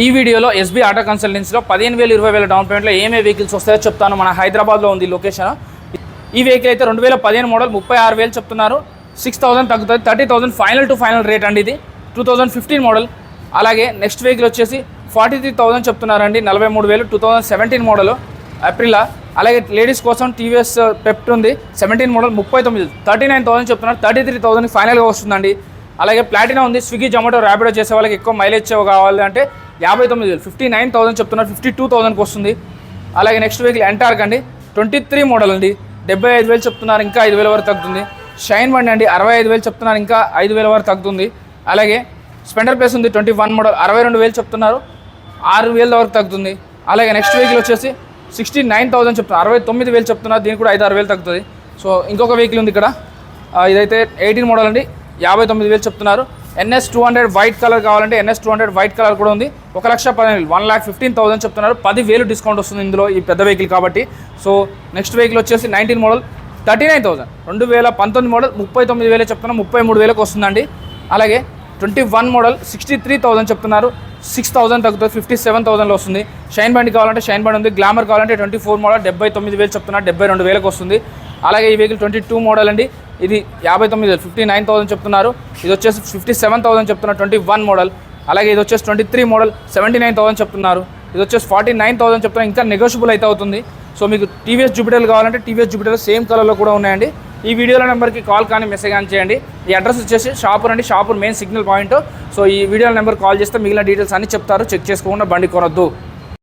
ఈ వీడియోలో SB auto కన్సల్టెన్సీలో 15,000 20,000 down పేమెంట్లో ఏమే వెహికల్స్ వస్తాయో చెప్తాను. మన హైదరాబాద్లో ఉంది లొకేషన్. ఈ వెహికల్ అయితే 2015 మోడల్ 36,000 చెప్తున్నారు. 6,000 తగ్గుతుంది. 30,000 ఫైనల్ టు ఫైనల్ రేట్ అండి. ఇది 2015 మోడల్. అలాగే నెక్స్ట్ వెహికల్ వచ్చేసి 43,000 చెప్తున్నారండి. 43,000 2017 మోడల్ ఏప్రిల్. అలాగే లేడీస్ కోసం టీవీఎస్ పెప్ట్ ఉంది 17 మోడల్ 39,000 39,000 చెప్తున్నారు. 33,000 ఫైనల్గా వస్తుందండి. అలాగే ప్లాటినా ఉంది. స్విగ్గీ జొమాటో ర్యాపిడో చేసే వాళ్ళకి ఎక్కువ మైలేజ్ కావాలి అంటే 59,000 59,000 చెప్తున్నారు. 52,000కి వస్తుంది. అలాగే నెక్స్ట్ వెహికల్ ఎంటార్క్ అండి 23 మోడల్ అండి 75,000 చెప్తున్నారు. ఇంకా 5,000 వరకు తగ్గుతుంది. షైన్ బండి అండి 65,000 చెప్తున్నారు. ఇంకా 5,000 వరకు తగ్గుతుంది. అలాగే స్పెండర్ ప్లస్ ఉంది 21 మోడల్ 62,000 చెప్తున్నారు. 6,000 వరకు తగ్గుతుంది. అలాగే నెక్స్ట్ వెహికల్ వచ్చేసి 69,000 చెప్తున్నారు. 69,000 చెప్తున్నారు. దీనికి కూడా 5-6,000 తగ్గుతుంది. సో ఇంకొక వెహికల్ ఉంది ఇక్కడ. ఇదైతే 18 మోడల్ అండి 59,000 చెప్తున్నారు. NS 200 వైట్ కలర్ కావాలంటే NS 200 వైట్ కలర్ కూడా ఉంది. 1,15,000 1,15,000 చెప్తున్నారు. 10,000 డిస్కౌంట్ వస్తుంది ఇందులో ఈ పెద్ద వెహికల్ కాబట్టి. సో నెక్స్ట్ వెహికల్ వచ్చేసి 19 మోడల్ 39,000 2019 మోడల్ 39,000 చెప్తున్నారు. 33,000కి వస్తుందండి. అలాగే 21 మోడల్ 63,000 చెప్తున్నారు. 6,000 తగ్గుతుంది. 57,000లో వస్తుంది. షైన్ బండి కావాలంటే షైన్ బండి ఉంది. గ్లామర్ కావాలంటే 24 మోడల్ 79,000 చెప్తున్నారు. 72,000కి వస్తుంది. అలాగే ఈ వెహికల్ 22 మోడల్ అండి. ఇది 59,000 59,000 చెప్తున్నారు. ఇది వచ్చేసి 57,000 చెప్తున్నారు. 21 మోడల్. అలాగే ఇది వచ్చేసి 23 మోడల్ 79,000 చెప్తున్నారు. ఇది వచ్చేసి 49,000 చెప్తున్నారు. ఇంకా నెగోషియబుల్ అయితే అవుతుంది. సో మీకు టీవీఎస్ జూపిటర్ కావాలంటే టీవీఎస్ జూపిటర్ సేమ్ కలర్లో కూడా ఉన్నాయండి. ఈ వీడియోలో నెంబర్కి కాల్ కానీ మెసేజ్ కానీ చేయండి. ఈ అడ్రస్ వచ్చేసి షాపూర్ అండి. Shapur main signal point. So ఈ వీడియో నెంబర్ కాల్ చేస్తే మిగిలిన డీటెయిల్స్ అన్ని చెప్తారు. చెక్ చేసుకోకుండా బండి కొనొద్దు.